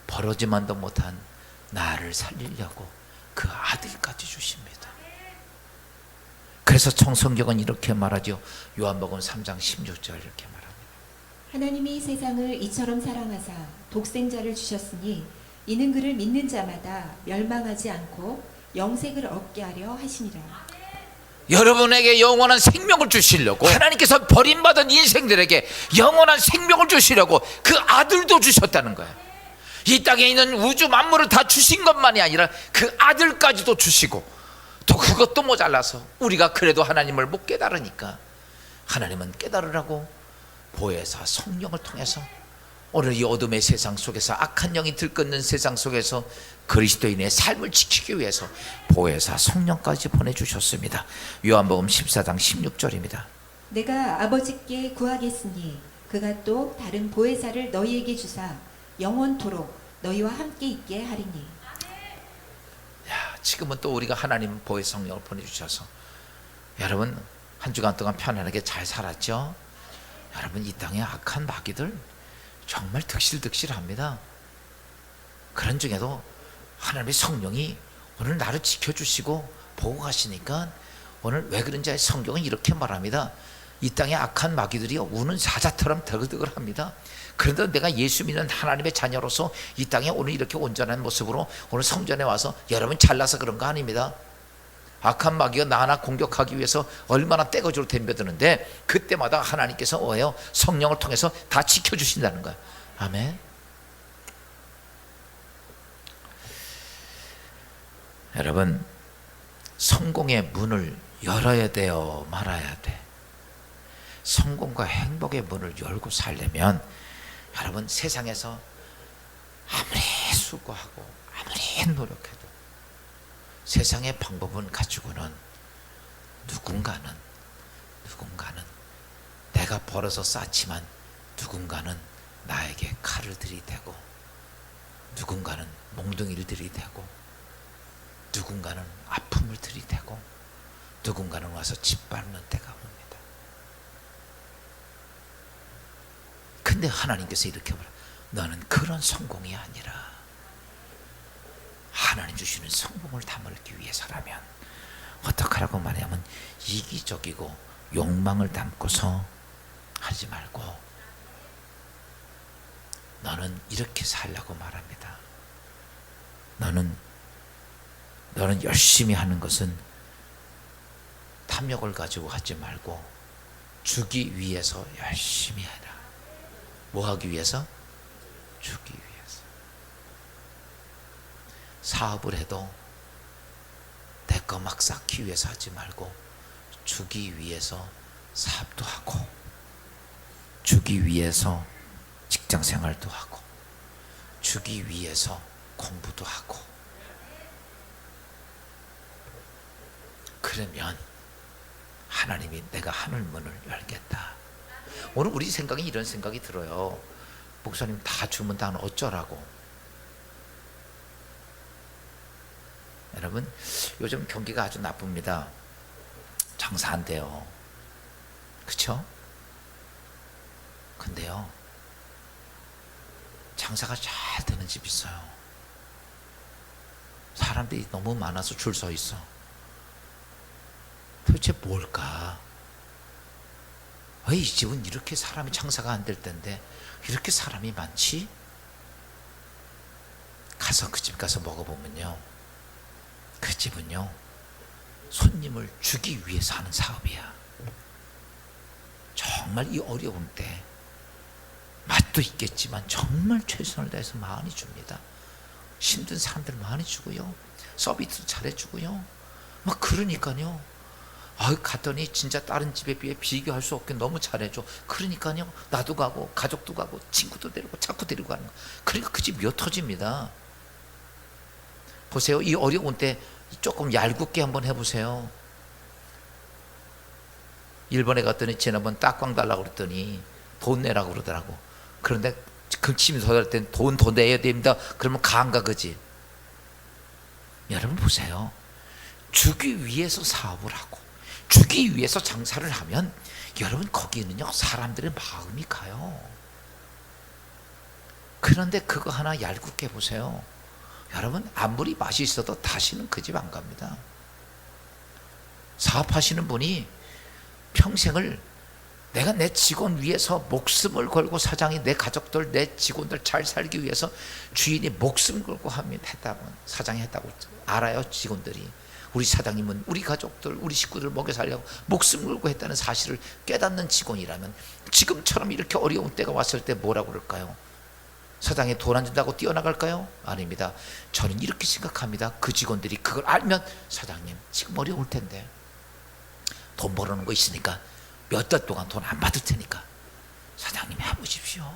버러지만도 못한 나를 살리려고 그 아들까지 주십니다. 그래서 성경은 이렇게 말하죠. 요한복음 3장 16절 이렇게 말합니다. 하나님이 세상을 이처럼 사랑하사 독생자를 주셨으니 이는 그를 믿는 자마다 멸망하지 않고 영생을 얻게 하려 하시니라. 여러분에게 영원한 생명을 주시려고, 하나님께서 버림받은 인생들에게 영원한 생명을 주시려고 그 아들도 주셨다는 거예요. 이 땅에 있는 우주 만물을 다 주신 것만이 아니라 그 아들까지도 주시고, 또 그것도 모자라서 우리가 그래도 하나님을 못 깨달으니까 하나님은 깨달으라고 보혜사 성령을 통해서 오늘 이 어둠의 세상 속에서 악한 영이 들끓는 세상 속에서 그리스도인의 삶을 지키기 위해서 보혜사 성령까지 보내주셨습니다. 요한복음 14장 16절입니다. 내가 아버지께 구하겠으니 그가 또 다른 보혜사를 너희에게 주사 영원토록 너희와 함께 있게 하리니. 지금은 또 우리가 하나님 보혜 성령을 보내주셔서 여러분 한 주간 동안 편안하게 잘 살았죠? 여러분 이 땅의 악한 마귀들 정말 득실득실합니다. 그런 중에도 하나님의 성령이 오늘 나를 지켜주시고 보고 가시니까 오늘 왜 그런지 성경은 이렇게 말합니다. 이 땅의 악한 마귀들이 우는 사자처럼 더글더글합니다. 그런데 내가 예수 믿는 하나님의 자녀로서 이 땅에 오늘 이렇게 온전한 모습으로 오늘 성전에 와서 여러분 잘나서 그런 거 아닙니다. 악한 마귀가 나 하나 공격하기 위해서 얼마나 떼거지로 덤벼드는데 그때마다 하나님께서 뭐예요? 성령을 통해서 다 지켜주신다는 거예요. 아멘. 여러분 성공의 문을 열어야 돼요, 말아야 돼? 성공과 행복의 문을 열고 살려면 여러분 세상에서 아무리 수고하고 아무리 노력해도 세상의 방법은 가지고는 누군가는 내가 벌어서 쌓지만 누군가는 나에게 칼을 들이대고 누군가는 몽둥이를 들이대고 누군가는 아픔을 들이대고 누군가는 와서 짓밟는 때가 옵니다. 근데 하나님께서 이렇게 말해요. 너는 그런 성공이 아니라 하나님 주시는 성공을 담기 위해서라면 어떻게 하라고 말하면 이기적이고 욕망을 담고서 하지 말고 너는 이렇게 살라고 말합니다. 너는 열심히 하는 것은 탐욕을 가지고 하지 말고 주기 위해서 열심히 해라. 뭐 하기 위해서? 주기 위해서. 사업을 해도 내 거 막 쌓기 위해서 하지 말고 주기 위해서 사업도 하고 주기 위해서 직장 생활도 하고 주기 위해서 공부도 하고 그러면 하나님이 내가 하늘 문을 열겠다. 오늘 우리 생각이 이런 생각이 들어요. 목사님 다 주면 난 어쩌라고. 여러분 요즘 경기가 아주 나쁩니다. 장사 안 돼요. 그쵸? 근데요 장사가 잘 되는 집 있어요. 사람들이 너무 많아서 줄 서 있어. 도대체 뭘까? 왜 이 집은 이렇게 사람이 장사가 안 될 텐데 이렇게 사람이 많지? 가서 그 집 가서 먹어보면요 그 집은요 손님을 주기 위해서 하는 사업이야. 정말 이 어려운 때 맛도 있겠지만 정말 최선을 다해서 많이 줍니다. 힘든 사람들 많이 주고요 서비스 잘해주고요 막 그러니까요 갔더니 진짜 다른 집에 비해 비교할 수 없게 너무 잘해줘. 그러니까요 나도 가고 가족도 가고 친구도 데리고 자꾸 데리고 가는 거. 그러니까 그 집 몇 터집니다. 보세요. 이 어려운 때 조금 얄궂게 한번 해보세요. 일본에 갔더니 지난번 딱광 달라고 그랬더니 돈 내라고 그러더라고. 그런데 극심히 도달할 때는 돈 더 내야 됩니다. 그러면 가안가 그지? 여러분 보세요. 주기 위해서 사업을 하고 주기 위해서 장사를 하면 여러분 거기는요 사람들의 마음이 가요. 그런데 그거 하나 얄궂게 보세요. 여러분 아무리 맛이 있어도 다시는 그 집 안 갑니다. 사업하시는 분이 평생을 내가 내 직원 위해서 목숨을 걸고 사장이 내 가족들 내 직원들 잘 살기 위해서 주인이 목숨 걸고 했다면 사장이 했다고 알아요. 직원들이 우리 사장님은 우리 가족들 우리 식구들 먹여 살려고 목숨 걸고 했다는 사실을 깨닫는 직원이라면 지금처럼 이렇게 어려운 때가 왔을 때 뭐라고 그럴까요? 사장이 돈 안 준다고 뛰어나갈까요? 아닙니다. 저는 이렇게 생각합니다. 그 직원들이 그걸 알면 사장님 지금 어려울 텐데 돈 벌어놓은 거 있으니까 몇 달 동안 돈 안 받을 테니까 사장님이 해보십시오.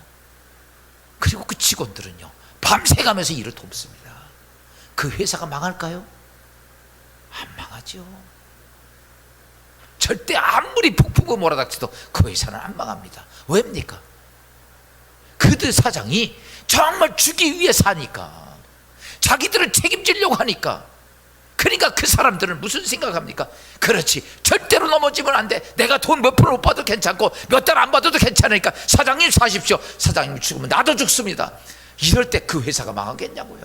그리고 그 직원들은요 밤새 가면서 일을 돕습니다. 그 회사가 망할까요? 안 망하죠. 절대 아무리 폭풍우 몰아닥쳐도 그 회사는 안 망합니다. 왜입니까? 그들 사장이 정말 주기 위해 사니까, 자기들을 책임지려고 하니까. 그러니까 그 사람들은 무슨 생각합니까? 그렇지, 절대로 넘어지면 안 돼. 내가 돈 몇 프로 못 받아도 괜찮고 몇 달 안 받아도 괜찮으니까 사장님 사십시오. 사장님 죽으면 나도 죽습니다. 이럴 때 그 회사가 망하겠냐고요.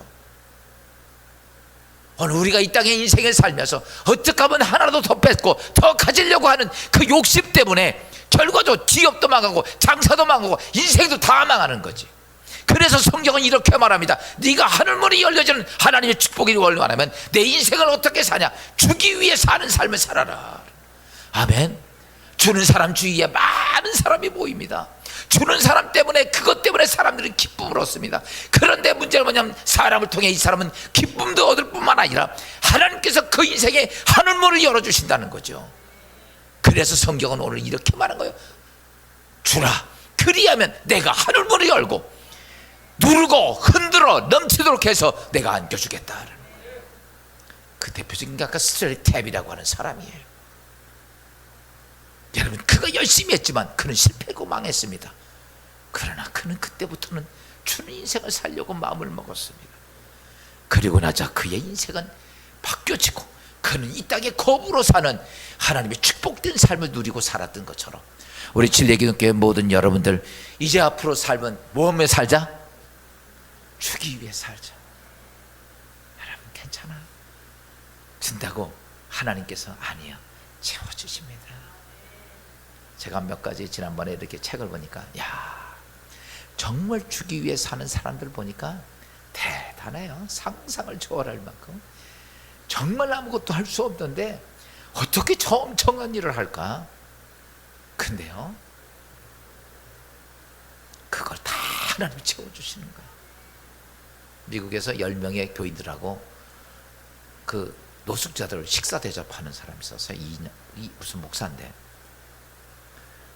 오늘 우리가 이 땅의 인생을 살면서 어떻게 하면 하나라도 더 뺏고 더 가지려고 하는 그 욕심 때문에 결과도 기업도 망하고 장사도 망하고 인생도 다 망하는 거지. 그래서 성경은 이렇게 말합니다. 네가 하늘문이 열려지는 하나님의 축복이 원하면 내 인생을 어떻게 사냐? 주기 위해 사는 삶을 살아라. 아멘. 주는 사람 주위에 많은 사람이 모입니다. 주는 사람 때문에, 그것 때문에 사람들은 기쁨을 얻습니다. 그런데 문제는 뭐냐면 사람을 통해 이 사람은 기쁨도 얻을 뿐만 아니라 하나님께서 그 인생에 하늘문을 열어주신다는 거죠. 그래서 성경은 오늘 이렇게 말한 거예요. 주라, 그리하면 내가 하늘문을 열고 누르고 흔들어 넘치도록 해서 내가 안겨주겠다. 그 대표적인 게 아까 스트레이탭이라고 하는 사람이에요. 여러분, 그가 열심히 했지만 그는 실패하고 망했습니다. 그러나 그는 그때부터는 주는 인생을 살려고 마음을 먹었습니다. 그리고 나자 그의 인생은 바뀌어지고 그는 이 땅에 거부로 사는 하나님의 축복된 삶을 누리고 살았던 것처럼 우리 진리기독교의 모든 여러분들, 이제 앞으로 삶은 뭐하며 살자? 주기 위해 살자. 여러분, 괜찮아. 준다고 하나님께서 아니요, 채워주십니다. 제가 몇 가지 지난번에 이렇게 책을 보니까, 야, 정말 주기 위해 사는 사람들 보니까 대단해요. 상상을 초월할 만큼. 정말 아무것도 할 수 없는데 어떻게 저 엄청난 일을 할까? 근데요, 그걸 다 하나님이 채워주시는 거예요. 미국에서 10명의 교인들하고 그 노숙자들 식사 대접하는 사람이 있어서 무슨 목사인데,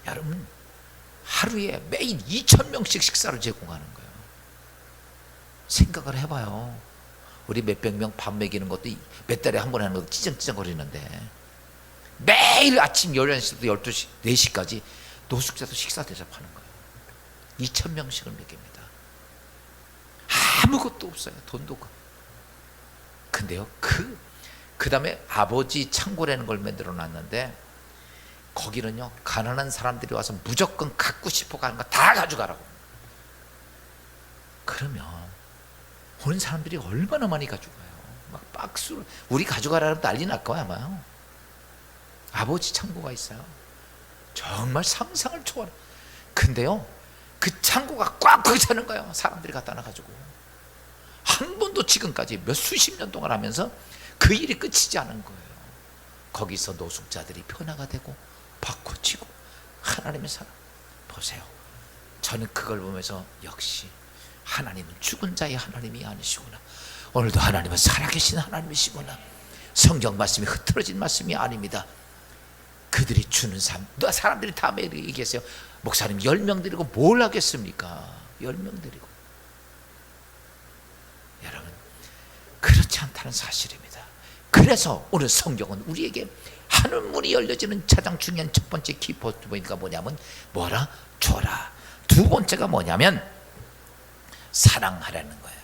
여러분, 하루에 매일 2,000명씩 식사를 제공하는 거예요. 생각을 해봐요. 우리 몇백 명 밥 먹이는 것도 몇 달에 한 번 하는 것도 찌정찌정거리는데 매일 아침 11시부터 12시, 4시까지 노숙자도 식사 대접하는 거예요. 2,000명씩을 먹입니다. 아무것도 없어요. 돈도 없고. 근데요, 그 다음에 아버지 창고라는 걸 만들어 놨는데 거기는요, 가난한 사람들이 와서 무조건 갖고 싶어 가는 거 다 가져가라고. 그러면 오는 사람들이 얼마나 많이 가져가요. 막 박스로. 우리 가져가라면 난리 날 거야 아마. 아버지 창고가 있어요. 정말 상상을 초월해. 근데요, 그 창고가 꽉꽉 차는 거예요. 사람들이 갖다 놔가지고. 한 번도 지금까지 몇 수십 년 동안 하면서 그 일이 끝이지 않은 거예요. 거기서 노숙자들이 변화가 되고 바꿔치고 하나님의 사람. 보세요. 저는 그걸 보면서 역시 하나님은 죽은 자의 하나님이 아니시구나. 오늘도 하나님은 살아계신 하나님이시구나. 성경 말씀이 흐트러진 말씀이 아닙니다. 그들이 주는 삶. 사람들이 다 매일 얘기했어요. 목사님 10명 드리고 뭘 하겠습니까? 10명 드리고. 여러분, 그렇지 않다는 사실입니다. 그래서 오늘 성경은 우리에게 하늘문이 열려지는 가장 중요한 첫 번째 키포인트가 뭐냐면 뭐라? 줘라. 두 번째가 뭐냐면 사랑하라는 거예요.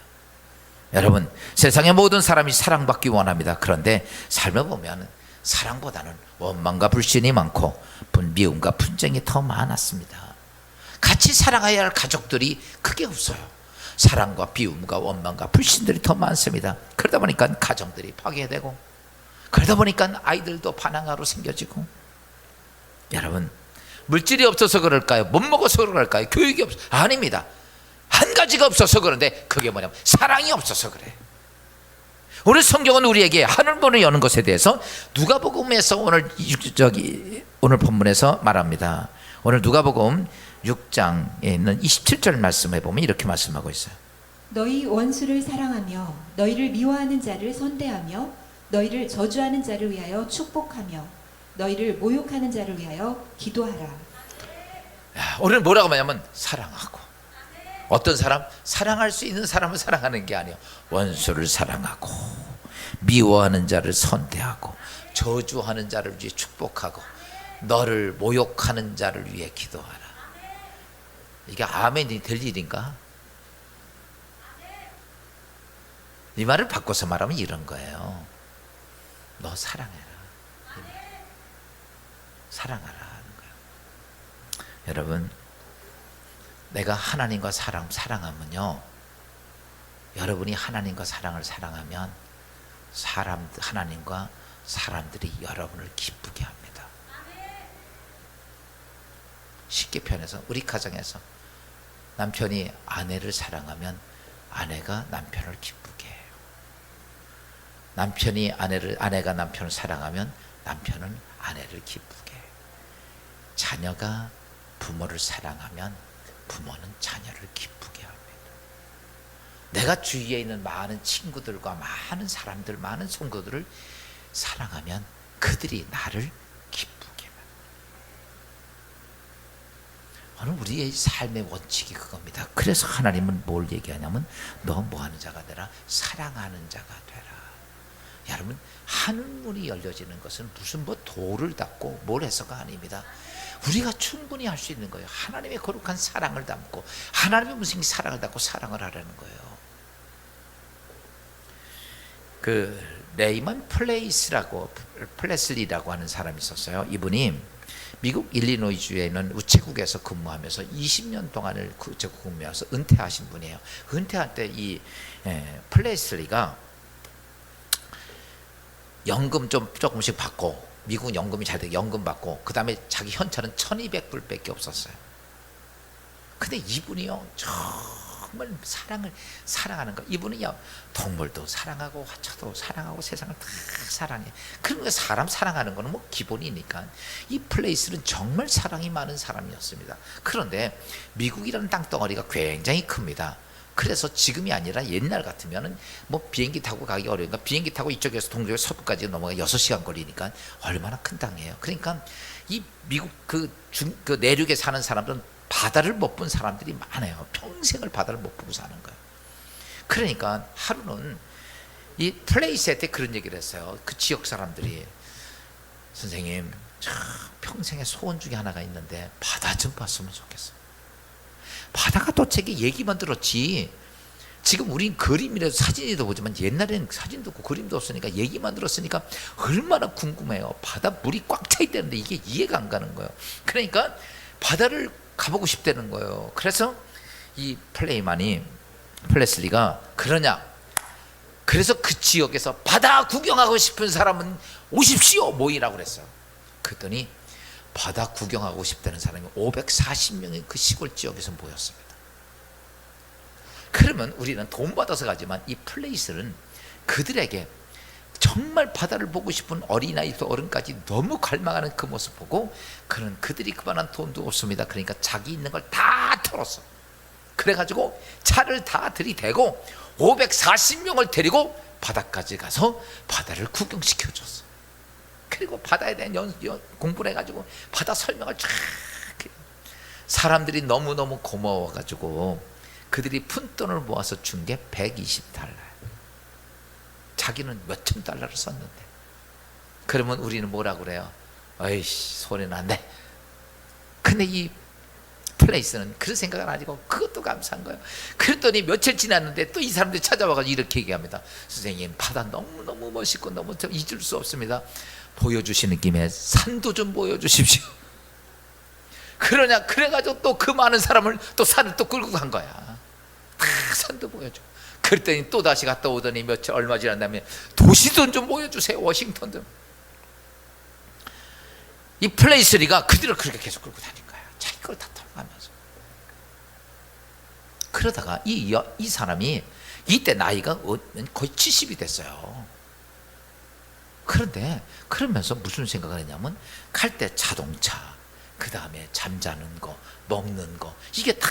여러분, 세상의 모든 사람이 사랑받기 원합니다. 그런데 삶을 보면 사랑보다는 원망과 불신이 많고 미움과 분쟁이 더 많았습니다. 같이 사랑해야 할 가족들이 크게 없어요. 사랑과 비움과 원망과 불신들이 더 많습니다. 그러다 보니까 가정들이 파괴되고, 그러다 보니까 아이들도 반항아로 생겨지고. 여러분, 물질이 없어서 그럴까요? 못 먹어서 그럴까요? 교육이 없어서? 아닙니다. 한 가지가 없어서 그런데 그게 뭐냐면 사랑이 없어서 그래요. 오늘 성경은 우리에게 하늘문을 여는 것에 대해서 누가복음에서 오늘 본문에서 말합니다. 오늘 누가복음 6장에 있는 27절 말씀해 보면 이렇게 말씀하고 있어요. 너희 원수를 사랑하며 너희를 미워하는 자를 선대하며 너희를 저주하는 자를 위하여 축복하며 너희를 모욕하는 자를 위하여 기도하라. 야, 오늘 뭐라고 하냐면 사랑하고. 어떤 사람? 사랑할 수 있는 사람을 사랑하는 게 아니에요. 원수를 사랑하고 미워하는 자를 선대하고 저주하는 자를 위해 축복하고 너를 모욕하는 자를 위해 기도하라. 이게 아멘이 될 일인가? 이 말을 바꿔서 말하면 이런 거예요. 너 사랑해라. 사랑하라 하는 거예요. 여러분, 내가 하나님과 사랑하면요, 여러분이 하나님과 사랑을 사랑하면 하나님과 사람들이 여러분을 기쁘게 합니다. 쉽게 표현해서 우리 가정에서 남편이 아내를 사랑하면 아내가 남편을 기쁘게 해요. 아내가 남편을 사랑하면 남편은 아내를 기쁘게 해요. 자녀가 부모를 사랑하면 부모는 자녀를 기쁘게 합니다. 내가 주위에 있는 많은 친구들과 많은 사람들, 많은 성도들을 사랑하면 그들이 나를 기쁘게 합니다. 오늘 우리의 삶의 원칙이 그겁니다. 그래서 하나님은 뭘 얘기하냐면 너 뭐하는 자가 되라? 사랑하는 자가 되라. 여러분, 하늘문이 열려지는 것은 무슨 돌을 닦고 뭘 해서가 아닙니다. 우리가 충분히 할 수 있는 거예요. 하나님의 거룩한 사랑을 담고 하나님의 무슨 사랑을 담고 사랑을 하라는 거예요. 그 레이먼 플레슬리라고 하는 사람이 있었어요. 이분이 미국 일리노이주에 있는 우체국에서 근무하면서 20년 동안을 우체국 근무해서 은퇴하신 분이에요. 은퇴할 때 이 플레슬리가 연금 좀 조금씩 받고, 미국 연금이 잘 되게 연금 받고, 그 다음에 자기 현찰은 1200불밖에 없었어요. 근데 이분이요, 정말 사랑하는 거. 이분은요, 동물도 사랑하고 화초도 사랑하고 세상을 다 사랑해. 그러니까 사람 사랑하는 거는 뭐 기본이니까. 이 플레이스는 정말 사랑이 많은 사람이었습니다. 그런데 미국이라는 땅덩어리가 굉장히 큽니다. 그래서 지금이 아니라 옛날 같으면은 뭐 비행기 타고 가기 어려우니까 비행기 타고 이쪽에서 동쪽에 서부까지 넘어가 6시간 거리니까 얼마나 큰 땅이에요. 그러니까 이 미국 그 내륙에 사는 사람들은 바다를 못 본 사람들이 많아요. 평생을 바다를 못 보고 사는 거예요. 그러니까 하루는 이 플레이스한테 그런 얘기를 했어요. 그 지역 사람들이, 선생님, 저 평생의 소원 중에 하나가 있는데 바다 좀 봤으면 좋겠어요. 바다가 도대체 얘기만 들었지, 지금 우린 그림이라도 사진이라도 보지만 옛날에는 사진도 없고 그림도 없으니까 얘기만 들었으니까 얼마나 궁금해요. 바다 물이 꽉 차 있다는데 이게 이해가 안 가는 거예요. 그러니까 바다를 가보고 싶다는 거예요. 그래서 이 플레슬리가 그러냐, 그래서 그 지역에서 바다 구경하고 싶은 사람은 오십시오 모이라고 그랬어요. 그랬더니 바다 구경하고 싶다는 사람이 540명의 그 시골 지역에서 모였습니다. 그러면 우리는 돈 받아서 가지만 이 플레이스는 그들에게 정말 바다를 보고 싶은 어린아이부터 어른까지 너무 갈망하는 그 모습 보고, 그들이 그만한 돈도 없습니다. 그러니까 자기 있는 걸 다 털었어. 그래가지고 차를 다 들이대고 540명을 데리고 바다까지 가서 바다를 구경시켜줬어. 그리고 바다에 대한 공부를 해가지고 바다 설명을 쫙 해요. 사람들이 너무너무 고마워가지고 그들이 푼돈을 모아서 준 게 120달러예요. 자기는 몇천 달러를 썼는데. 그러면 우리는 뭐라고 그래요? 어이씨, 소리는 안 돼. 근데 이 플레이스는 그런 생각을 안 하고 그것도 감사한 거예요. 그랬더니 며칠 지났는데 또 이 사람들이 찾아와가지고 이렇게 얘기합니다. 선생님, 바다 너무너무 멋있고 너무 잊을 수 없습니다. 보여주시는 김에 산도 좀 보여주십시오. 그래가지고 또 그 많은 사람을 또 산을 또 끌고 간 거야. 다 산도 보여줘. 그랬더니 또 다시 갔다 오더니 얼마 지난 다음에 도시도 좀 보여주세요. 워싱턴도. 이 플레이스리가 그들을 그렇게 계속 끌고 다닌 거야. 자기 걸 다 털어가면서. 그러다가 이 사람이 이때 나이가 거의 70이 됐어요. 그런데 그러면서 무슨 생각을 했냐면, 갈 때 자동차, 그 다음에 잠자는 거, 먹는 거, 이게 다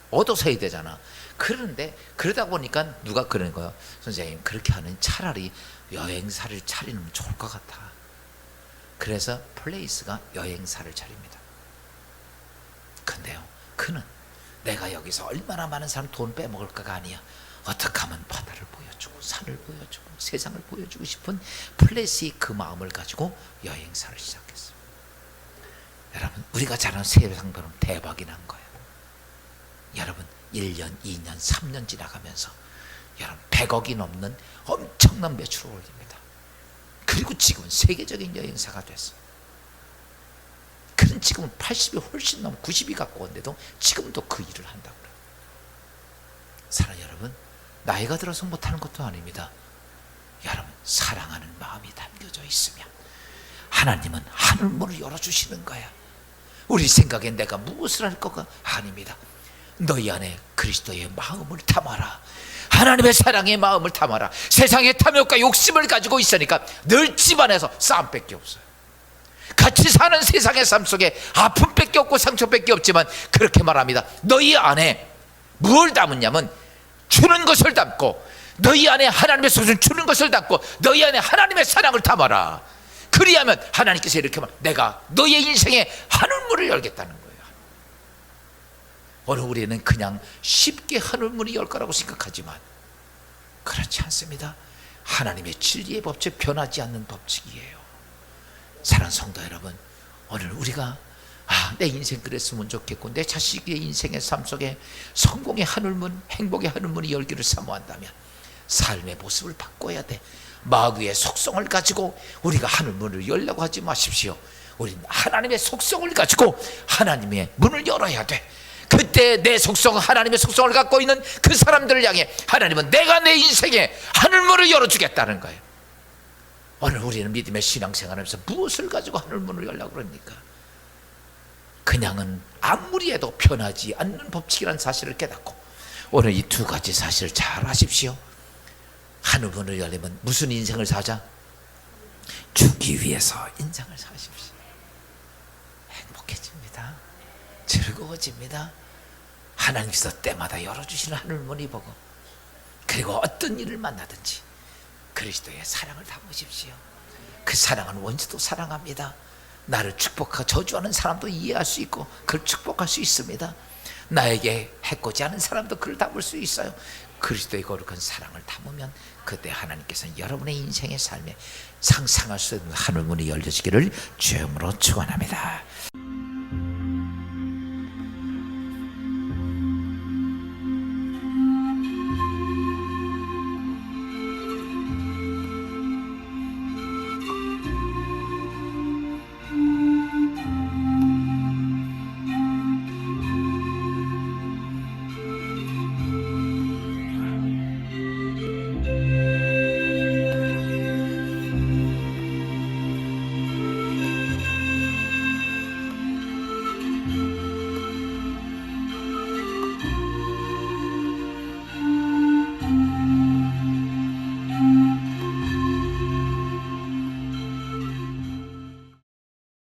얻어서 해야 되잖아. 그런데 그러다 보니까 누가 그러는 거야? 선생님, 그렇게 하는 차라리 여행사를 차리는 좋을 것 같아. 그래서 플레이스가 여행사를 차립니다. 근데요, 그는 내가 여기서 얼마나 많은 사람 돈 빼먹을까가 아니야. 어떻게 하면 바다를 보여주고 산을 보여주고 세상을 보여주고 싶은 플레이스의 그 마음을 가지고 여행사를 시작했어요. 여러분, 우리가 잘 아는 세상처럼 대박이 난 거예요. 여러분, 1년, 2년, 3년 지나가면서 여러분 100억이 넘는 엄청난 매출을 올립니다. 그리고 지금은 세계적인 여행사가 됐어요. 그는 지금은 80이 훨씬 넘고 90이 가까운데도 지금도 그 일을 한다고 그래요. 사랑하는 여러분, 나이가 들어서 못하는 것도 아닙니다. 여러분, 사랑하는 마음이 담겨져 있으면 하나님은 하늘문을 열어주시는 거야. 우리 생각엔 내가 무엇을 할 거가 아닙니다. 너희 안에 그리스도의 마음을 담아라. 하나님의 사랑의 마음을 담아라. 세상의 탐욕과 욕심을 가지고 있으니까 늘 집안에서 싸움밖에 없어요. 같이 사는 세상의 삶 속에 아픔밖에 없고 상처밖에 없지만 그렇게 말합니다. 너희 안에 뭘 담았냐면 주는 것을 담고, 너희 안에 하나님의 소중을 주는 것을 담고 너희 안에 하나님의 사랑을 담아라. 그리하면 하나님께서 이렇게 말, 내가 너의 인생에 하늘문을 열겠다는 거예요. 오늘 우리는 그냥 쉽게 하늘문이 열 거라고 생각하지만 그렇지 않습니다. 하나님의 진리의 법칙, 변하지 않는 법칙이에요. 사랑하는 성도 여러분, 오늘 우리가 내 인생 그랬으면 좋겠고 내 자식의 인생의 삶 속에 성공의 하늘문, 행복의 하늘문이 열기를 사모한다면 삶의 모습을 바꿔야 돼. 마귀의 속성을 가지고 우리가 하늘문을 열려고 하지 마십시오. 우리는 하나님의 속성을 가지고 하나님의 문을 열어야 돼. 그때 내 속성, 하나님의 속성을 갖고 있는 그 사람들을 향해 하나님은 내가 내 인생에 하늘문을 열어주겠다는 거예요. 오늘 우리는 믿음의 신앙생활하면서 무엇을 가지고 하늘문을 열려고 그럽니까? 그냥은 아무리 해도 변하지 않는 법칙이라는 사실을 깨닫고 오늘 이 두 가지 사실을 잘 아십시오. 하늘문을 열리면 무슨 인생을 사자? 주기 위해서 인생을 사십시오. 행복해집니다. 즐거워집니다. 하나님께서 때마다 열어주시는 하늘문이 보고, 그리고 어떤 일을 만나든지 그리스도의 사랑을 담으십시오. 그 사랑은 원수도 사랑합니다. 나를 축복하고 저주하는 사람도 이해할 수 있고 그를 축복할 수 있습니다. 나에게 해코지 않은 사람도 그를 담을 수 있어요. 그리스도의 거룩한 사랑을 담으면 그때 하나님께서는 여러분의 인생의 삶에 상상할 수 없는 하늘문이 열려지기를 주의 이름으로 축원합니다.